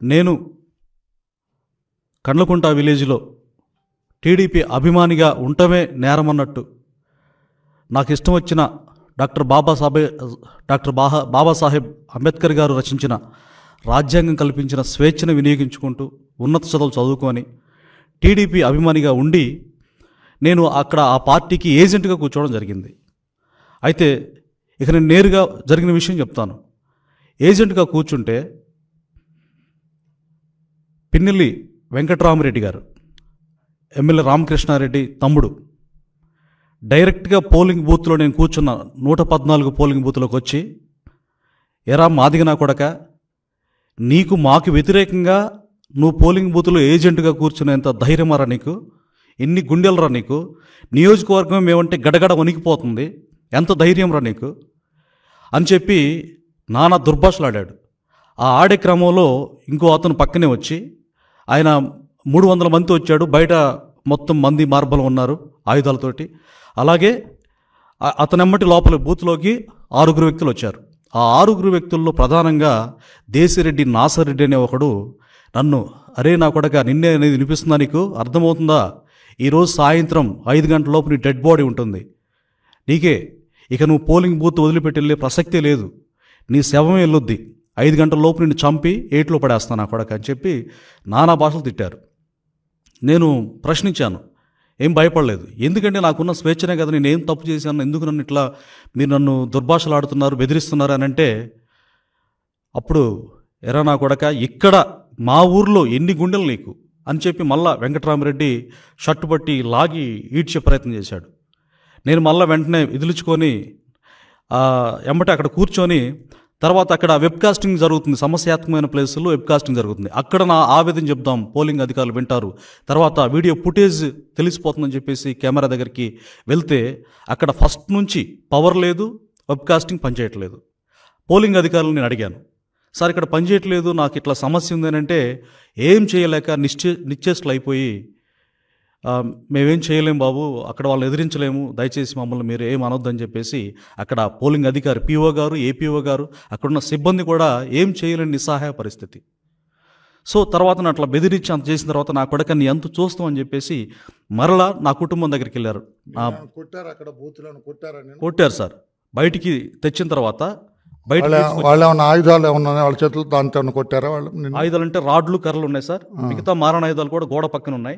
నేను కండ్లకుంట విలేజ్లో టీడీపీ అభిమానిగా ఉండటమే నేరమన్నట్టు నాకు ఇష్టం వచ్చిన డాక్టర్ బాబాసాహెబ్ అంబేద్కర్ గారు రచించిన రాజ్యాంగం కల్పించిన స్వేచ్ఛను వినియోగించుకుంటూ ఉన్నత చదువులు చదువుకొని టీడీపీ అభిమానిగా ఉండి నేను అక్కడ ఆ పార్టీకి ఏజెంట్గా కూర్చోవడం జరిగింది. అయితే ఇక నేను నేరుగా జరిగిన విషయం చెప్తాను. ఏజెంట్గా కూర్చుంటే పిన్నెల్లి వెంకటరామరెడ్డి గారు, ఎమ్మెల్యే రామకృష్ణారెడ్డి తమ్ముడు, డైరెక్ట్గా పోలింగ్ బూత్లో నేను కూర్చున్న 114 పోలింగ్ బూత్లోకి వచ్చి, ఎరా మాదిగనా కొడక, నీకు మాకు వ్యతిరేకంగా నువ్వు పోలింగ్ బూత్లో ఏజెంట్గా కూర్చునేంత ధైర్యమారా నీకు, ఎన్ని గుండెలరా నీకు, నియోజకవర్గం మేమంటే గడగడ వణికిపోతుంది, ఎంత ధైర్యం రా నీకు అని చెప్పి నానా దుర్భాషలాడాడు. ఆ ఆడే క్రమంలో ఇంకో అతను పక్కనే వచ్చి, ఆయన 300 మంది వచ్చాడు, బయట మొత్తం మంది మార్బలం ఉన్నారు ఆయుధాలతోటి. అలాగే అతనెమ్మటి లోపల బూత్లోకి 6 వ్యక్తులు వచ్చారు. ఆ 6 వ్యక్తుల్లో ప్రధానంగా దేశిరెడ్డి నాసరెడ్డి అనే ఒకడు నన్ను, అరే నా కొడక, నిన్నే అనేది వినిపిస్తుందా, నీకు అర్థమవుతుందా, ఈరోజు సాయంత్రం 5 గంటల లోపు నీ డెడ్ బాడీ ఉంటుంది, నీకే ఇక నువ్వు పోలింగ్ బూత్ వదిలిపెట్టి వెళ్ళే ప్రసక్తే లేదు, నీ శవమే వెళ్ళొద్ది, 5 గంటల లోపు నిన్ను చంపి ఏట్లో పడేస్తాను నా కొడక అని చెప్పి నానా భాషలు తిట్టారు. నేను ప్రశ్నించాను, ఏం భయపడలేదు, ఎందుకంటే నాకున్న స్వేచ్ఛనే కదా, నేను ఏం తప్పు చేశాను, ఎందుకు నన్ను ఇట్లా మీరు నన్ను దుర్భాషలు ఆడుతున్నారు, బెదిరిస్తున్నారు అని అంటే, అప్పుడు ఎరా నా కొడక, ఇక్కడ మా ఊర్లో ఎన్ని గుండెలు నీకు అని చెప్పి మళ్ళా వెంకటరామరెడ్డి షర్టు పట్టి లాగి ఈడ్చే ప్రయత్నం చేశాడు. నేను మళ్ళీ వెంటనే విదిలించుకొని ఎమ్మటే అక్కడ కూర్చొని, తర్వాత అక్కడ వెబ్కాస్టింగ్ జరుగుతుంది, సమస్యాత్మకమైన ప్లేసుల్లో వెబ్కాస్టింగ్ జరుగుతుంది, అక్కడ నా ఆవేదన చెప్దాం, పోలింగ్ అధికారులు వింటారు, తర్వాత వీడియో ఫుటేజ్ తెలిసిపోతుందని చెప్పేసి కెమెరా దగ్గరికి వెళ్తే అక్కడ ఫస్ట్ నుంచి పవర్ లేదు, వెబ్కాస్టింగ్ పనిచేయట్లేదు. పోలింగ్ అధికారులు నేను అడిగాను, సార్ ఇక్కడ పనిచేయట్లేదు, నాకు ఇట్లా సమస్య ఉందని అంటే, ఏం చేయలేక నిశ్చేష్లు అయిపోయి, మేమేం చేయలేం బాబు, అక్కడ వాళ్ళని ఎదిరించలేము, దయచేసి మమ్మల్ని మీరు ఏం అనొద్దని చెప్పేసి అక్కడ పోలింగ్ అధికారి పీఓ గారు, ఏపీఓ గారు, అక్కడున్న సిబ్బంది కూడా ఏం చేయలేని నిస్సహాయ పరిస్థితి. సో తర్వాత నేను అట్లా బెదిరించి అంత చేసిన తర్వాత నా కొడక నీ అంత చూస్తామని చెప్పేసి మరలా నా కుటుంబం దగ్గరికి వెళ్ళారు. కొట్టారు సార్. బయటికి తెచ్చిన తర్వాత ఆయుధాలు ఏమన్నా వాళ్ళ చేతులు దాంతో కొట్టారా? వాళ్ళు ఆయుధాలు అంటే రాడ్లు, కర్రలు ఉన్నాయి సార్, మిగతా మారణ ఆయుధాలు కూడా గోడ పక్కన ఉన్నాయి.